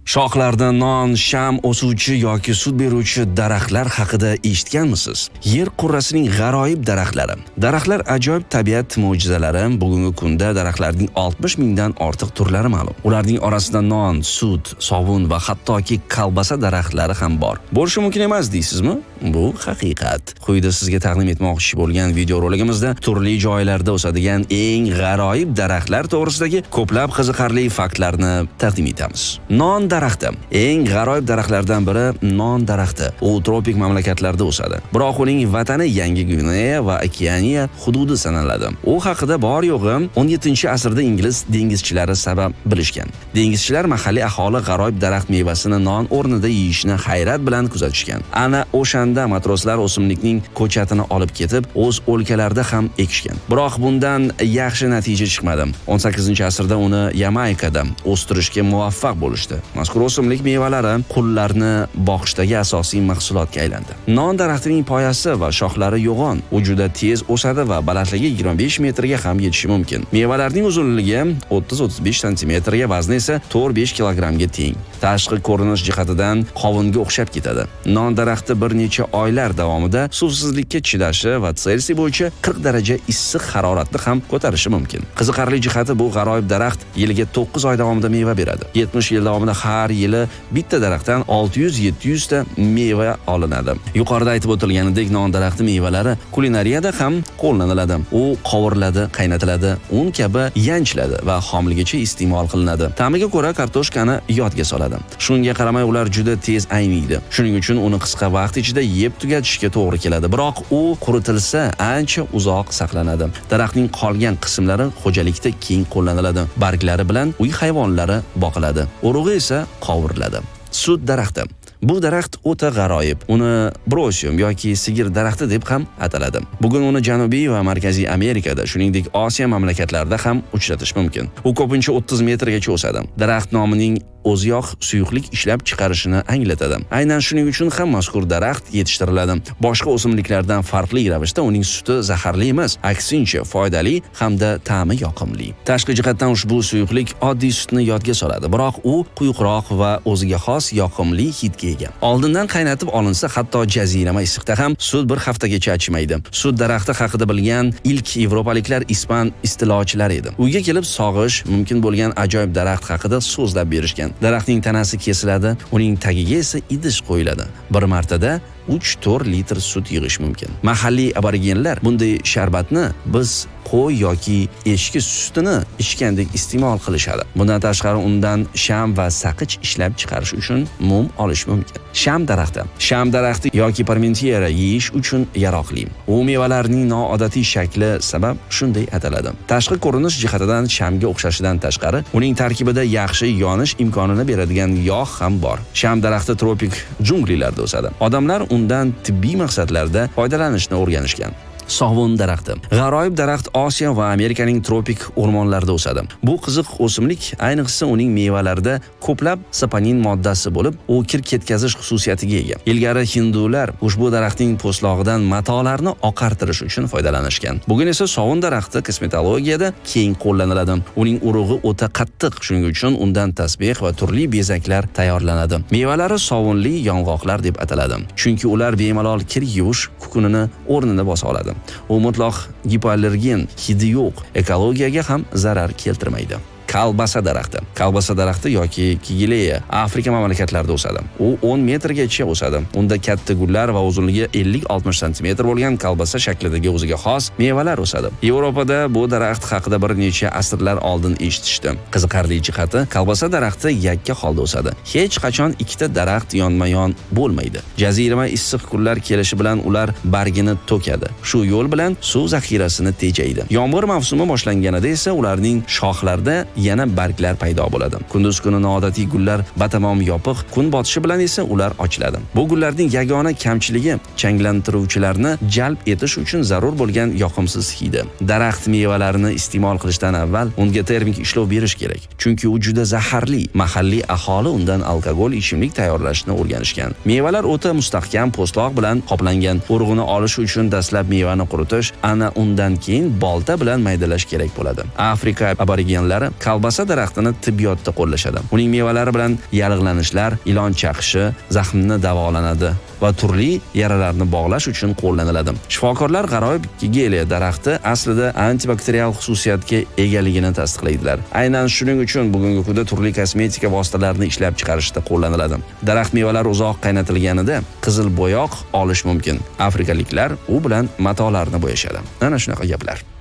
Shoxlarda non, sham o'suvchi yoki sut beruvchi daraxtlar haqida eshitganmisiz? Yer qurrasining g'aroyib daraxtlari. Daraxtlar ajoyib tabiat mo'jizalari. Bugungi kunda daraxtlarning 60 mingdan ortiq turlari ma'lum. Ularning orasida non, sut, sovun va hattoki kolbasa daraxtlari ham bor. Bo'lishi mumkin emas deysizmi? Bu haqiqat. Quyida sizga taqdim etmoqchi bo'lgan videorolikimizda turli joylarda o'sadigan eng g'aroyib daraxtlar to'g'risidagi ko'plab qiziqarli faktlarni taqdim etamiz. Non daraxti. Eng g'aroyib daraxtlardan biri non daraxti. U tropik mamlakatlarda o'sadi. Biroq uning vatani Yangi Gvineya va Okeaniya hududi sanaladi. U haqida bor yo'g'i 17-asrda ingliz dengizchilari sabab bilishgan. Dengizchilar mahalliy aholi g'aroyib daraxt mevasini non o'rnida yeyishni hayrat bilan kuzatishgan. Ana o'shanda matroslar o'simlikning ko'chatini olib ketib, o'z o'lkalarida ham ekishgan. Biroq bundan yaxshi natija chiqmadi. 18-asrda uni Yamaykada o'stirishga muvaffaq bo'lishdi. Mazkur o'simlik mevalari qullarni boqishdagi asosiy mahsulotga aylandi. Non daraxtining poyasi va shoxlari yo'g'on, u juda tez o'sadi va balandligi 25 metrga ham yetishi mumkin. Mevalarning uzunligi 30-35 santimetrga, vazni esa 4-5 kilogrammga teng. Tashqi ko'rinish jihatidan qovunga o'xshab ketadi. Non daraxti bir necha oylar davomida suvsizlikka chidashi va Selsiy bo'yicha 40 daraja issiq haroratni ham ko'tarishi mumkin. Qiziqarli jihati, bu g'aroyib daraxt yiliga 9 oy davomida meva beradi. 70 yil davomida har yili bitta daraxtdan 600-700 ta meva olinadi. Yuqorida aytib o'tilganidek, non daraxti mevalari kulinariyada ham qo'llaniladi. U qovuriladi, qaynatiladi, un kabi yanchiladi va xomligicha iste'mol qilinadi. Ta'miga ko'ra kartoshkani yodga soladi. Shunga qaramay ular juda tez ayniydi. Shuning uchun uni qisqa vaqt ichida yeb tugatishga to'g'ri keladi. Biroq u quritilsa ancha uzoq saqlanadi. Daraxtning qolgan qismlari xo'jalikda keng qo'llaniladi. Barglari bilan uy hayvonlari boqiladi. Urug'i esa qovuriladi. Sut daraxti. Bu daraxt o'ta g'aroyib. Uni brosium yoki sigir daraxti deb ham ataladi. Bugun uni Janubiy va Markaziy Amerikada, shuningdek Osiyo mamlakatlarida ham uchratish mumkin. U ko'pincha 30 metrgacha o'sadi. Daraxt nomining o'ziyoq suyuqlik ishlab chiqarishini anglatadi. Aynan shuning uchun ham mazkur daraxt yetishtiriladi. Boshqa o'simliklardan farqli ravishda uning suti zaharli emas, aksincha foydali hamda ta'mi yoqimli. Tashqi jihatdan ushbu suyuqlik oddiy sutni yodga soladi, biroq u quyuqroq va o'ziga xos yoqimli hidga ega. Oldindan qaynatib olinsa, hatto jazirama issiqda ham sut bir haftagacha achimaydi. Sut daraxti haqida bilgan ilk yevropaliklar ispan istilochilari edi. Uyga kelib sog'ish mumkin bo'lgan ajoyib daraxt haqida so'zlab berishgan. Daraxtning tanasi kesiladi, uning tagiga esa idish qo'yiladi. Bir martada 3-4 litr sut yig'ish mumkin. Mahalliy aborigenlar bunday sharbatni biz qo'y yoki echki sutini ichgandek iste'mol qilishadi. Bundan tashqari undan sham va saqich ishlab chiqarish uchun mum olish mumkin. Sham daraxti. Sham daraxti yoki parmentiera yeyish uchun yaroqli. U mevalarning noodatiy shakli sabab shunday ataladi. Tashqi ko'rinish jihatidan shamga o'xshashidan tashqari, uning tarkibida yaxshi yonish imkonini beradigan yog' ham bor. Sham daraxti tropik junglilarda o'sadi. Odamlar undan tibbiy maqsadlarda foydalanishni o'rganishgan. Sovun daraxti. G'aroyib daraxt Osiyo va Amerikaning tropik o'rmonlarida o'sadi. Bu qiziq o'simlik ayniqsa uning mevalarida ko'plab saponin moddasi bo'lib, u kir ketkazish xususiyatiga ega. Ilgari hindular ushbu daraxtning po'stlog'idan matolarni oqartirish uchun foydalanishgan. Bugun esa sovun daraxti kosmetologiyada keng qo'llaniladi. Uning urug'i o'ta qattiq, shuning uchun undan tasbeh va turli bezaklar tayyorlanadi. Mevalari sovunli yong'oqlar deb ataladi, chunki ular bemalol kir yuvish kukunini o'rnini bosa oladi. U mutlaq gipoallergen hidi yo'q, ekologiyaga ham zarar keltirmaydi. Kolbasa daraxti. Kolbasa daraxti yoki kigileya Afrika mamlakatlarida o'sadi. U 10 metrgacha o'sadi. Unda katta gullar va uzunligi 50-60 santimetr bo'lgan kolbasa shaklidagi o'ziga xos mevalar o'sadi. Yevropada bu daraxt haqida bir necha asrlar oldin eshitishdi. Qiziqarli jihati, kolbasa daraxti yakka holda o'sadi. Hech qachon ikkita daraxt yonma-yon bo'lmaydi. Jazirama issiq kunlar kelishi bilan ular bargini to'kadi. Shu yo'l bilan suv zaxirasini tejaydi. Yomg'ir mavsumi boshlanganida esa ularning shoxlarida yana barglar paydo bo'ladi. Kunduz kuni noodatiy gullar batamom yopiq, kun botishi bilan esa ular ochiladi. Bu gullarning yagona kamchiligi changlantiruvchilarni jalb etish uchun zarur bo'lgan yoqimsiz hidi. Daraxt mevalarini iste'mol qilishdan avval unga termik ishlov berish kerak, chunki u juda zaharli. Mahalliy aholi undan alkogol ichimlik tayyorlashni o'rganishgan. Mevalar o'ta mustahkam po'stloq bilan qoplangan. Urug'ini olish uchun dastlab mevani quritish, ana undan keyin bolta bilan maydalash kerak bo'ladi. Afrika aborigenlari Kolbasa daraxtini tibbiyotda qo'llashadi. Uning mevalari bilan yallig'lanishlar, ilon chaqishi, zaxmni davolanadi va turli yaralarni bog'lash uchun qo'llaniladi. Shifokorlar g'aroyib geliya daraxti aslida antibakterial xususiyatga egaligini tasdiqlaydilar. Aynan shuning uchun bugungi kunda turli kosmetika vositalarini ishlab chiqarishda qo'llaniladi. Daraxt mevalari uzoq qaynatilganida qizil bo'yoq olish mumkin. Afrikaliklar u bilan matolarni bo'yashadi. Mana shunaqa gaplar.